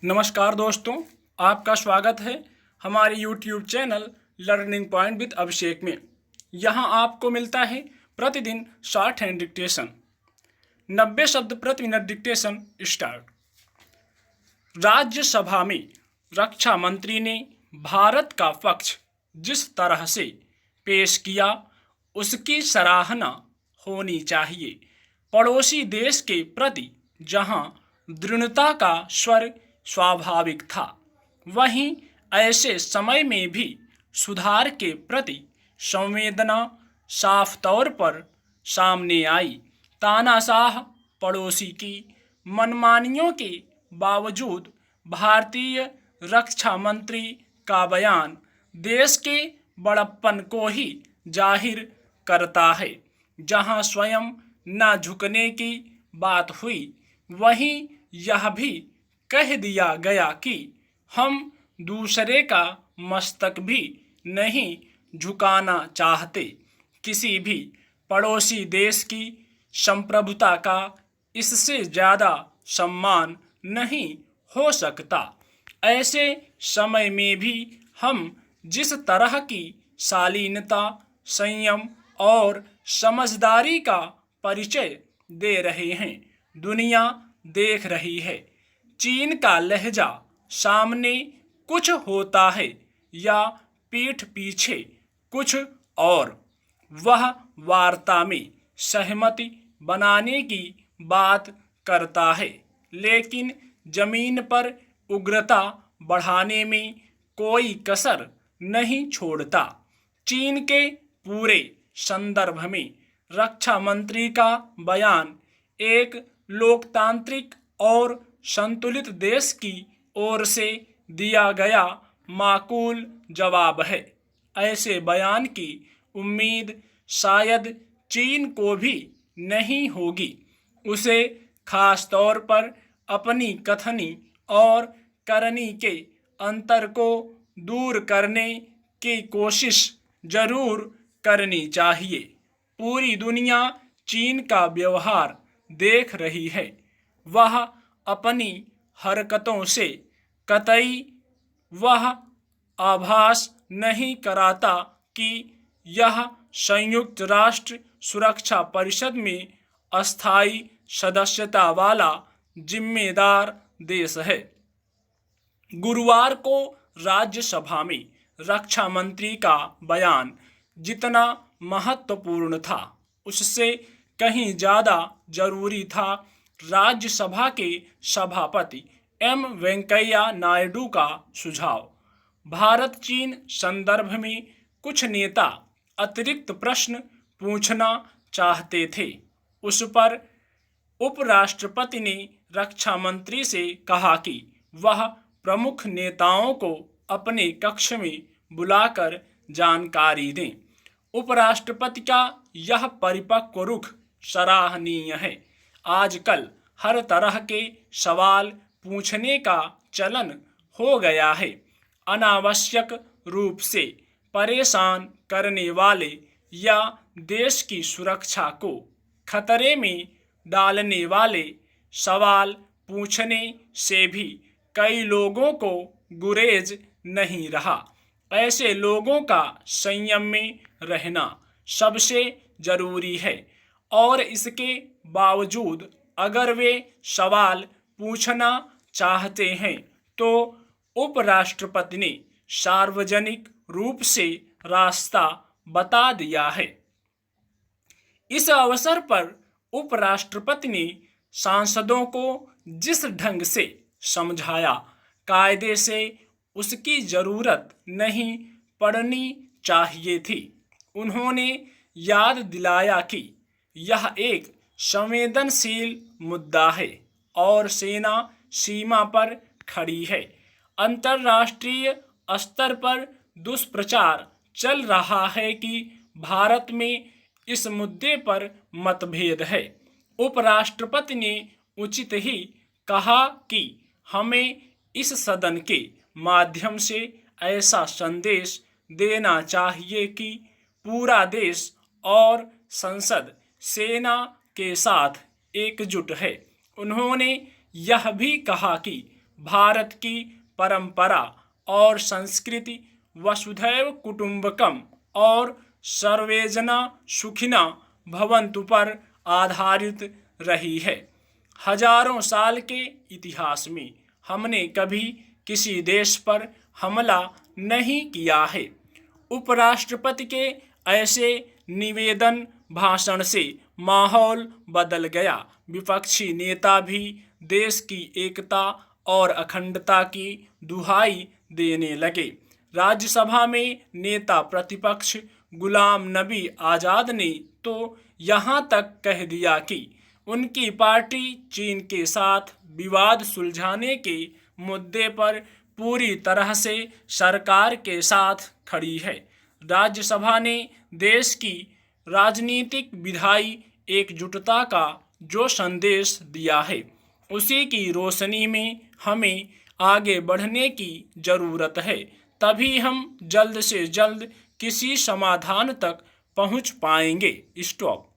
नमस्कार दोस्तों, आपका स्वागत है हमारे YouTube channel learning point with Abhishek में। यहाँ आपको मिलता है प्रतिदिन शॉर्ट हैंड डिक्टेशन। 90 शब्द प्रति मिनट डिक्टेशन स्टार्ट। राज्यसभा में रक्षा मंत्री ने भारत का पक्ष जिस तरह से पेश किया उसकी सराहना होनी चाहिए। पड़ोसी देश के प्रति जहाँ दृढ़ता का स्वर स्वाभाविक था, वहीं ऐसे समय में भी सुधार के प्रति संवेदना साफ तौर पर सामने आई। तानाशाह पड़ोसी की मनमानियों के बावजूद भारतीय रक्षा मंत्री का बयान देश के बड़प्पन को ही जाहिर करता है। जहां स्वयं न झुकने की बात हुई, वहीं यह भी कह दिया गया कि हम दूसरे का मस्तक भी नहीं झुकाना चाहते। किसी भी पड़ोसी देश की संप्रभुता का इससे ज़्यादा सम्मान नहीं हो सकता। ऐसे समय में भी हम जिस तरह की शालीनता, संयम और समझदारी का परिचय दे रहे हैं, दुनिया देख रही है। चीन का लहजा सामने कुछ होता है या पीठ पीछे कुछ और। वह वार्ता में सहमति बनाने की बात करता है, लेकिन जमीन पर उग्रता बढ़ाने में कोई कसर नहीं छोड़ता। चीन के पूरे संदर्भ में रक्षा मंत्री का बयान एक लोकतांत्रिक और संतुलित देश की ओर से दिया गया माकूल जवाब है। ऐसे बयान की उम्मीद शायद चीन को भी नहीं होगी। उसे खास तौर पर अपनी कथनी और करनी के अंतर को दूर करने की कोशिश जरूर करनी चाहिए। पूरी दुनिया चीन का व्यवहार देख रही है। वह अपनी हरकतों से कतई वह आभास नहीं कराता कि यह संयुक्त राष्ट्र सुरक्षा परिषद में अस्थायी सदस्यता वाला जिम्मेदार देश है। गुरुवार को राज्यसभा में रक्षा मंत्री का बयान जितना महत्वपूर्ण था, उससे कहीं ज़्यादा जरूरी था राज्यसभा के सभापति एम वेंकैया नायडू का सुझाव। भारत चीन संदर्भ में कुछ नेता अतिरिक्त प्रश्न पूछना चाहते थे। उस पर उपराष्ट्रपति ने रक्षा मंत्री से कहा कि वह प्रमुख नेताओं को अपने कक्ष में बुलाकर जानकारी दें। उपराष्ट्रपति का यह परिपक्व रुख सराहनीय है। आजकल हर तरह के सवाल पूछने का चलन हो गया है। अनावश्यक रूप से परेशान करने वाले या देश की सुरक्षा को खतरे में डालने वाले सवाल पूछने से भी कई लोगों को गुरेज नहीं रहा। ऐसे लोगों का संयम में रहना सबसे जरूरी है, और इसके बावजूद अगर वे सवाल पूछना चाहते हैं तो उपराष्ट्रपति ने सार्वजनिक रूप से रास्ता बता दिया है। इस अवसर पर उपराष्ट्रपति ने सांसदों को जिस ढंग से समझाया, कायदे से उसकी जरूरत नहीं पड़नी चाहिए थी। उन्होंने याद दिलाया कि यह एक संवेदनशील मुद्दा है और सेना सीमा पर खड़ी है। अंतर्राष्ट्रीय स्तर पर दुष्प्रचार चल रहा है कि भारत में इस मुद्दे पर मतभेद है। उपराष्ट्रपति ने उचित ही कहा कि हमें इस सदन के माध्यम से ऐसा संदेश देना चाहिए कि पूरा देश और संसद सेना के साथ एकजुट है। उन्होंने यह भी कहा कि भारत की परंपरा और संस्कृति वसुधैव कुटुंबकम और सर्वे जना सुखिना भवन्तु पर आधारित रही है। हजारों साल के इतिहास में हमने कभी किसी देश पर हमला नहीं किया है। उपराष्ट्रपति के ऐसे निवेदन भाषण से माहौल बदल गया। विपक्षी नेता भी देश की एकता और अखंडता की दुहाई देने लगे। राज्यसभा में नेता प्रतिपक्ष गुलाम नबी आज़ाद ने तो यहाँ तक कह दिया कि उनकी पार्टी चीन के साथ विवाद सुलझाने के मुद्दे पर पूरी तरह से सरकार के साथ खड़ी है। राज्यसभा ने देश की राजनीतिक विधायी एकजुटता का जो संदेश दिया है, उसी की रोशनी में हमें आगे बढ़ने की ज़रूरत है। तभी हम जल्द से जल्द किसी समाधान तक पहुंच पाएंगे। स्टॉप।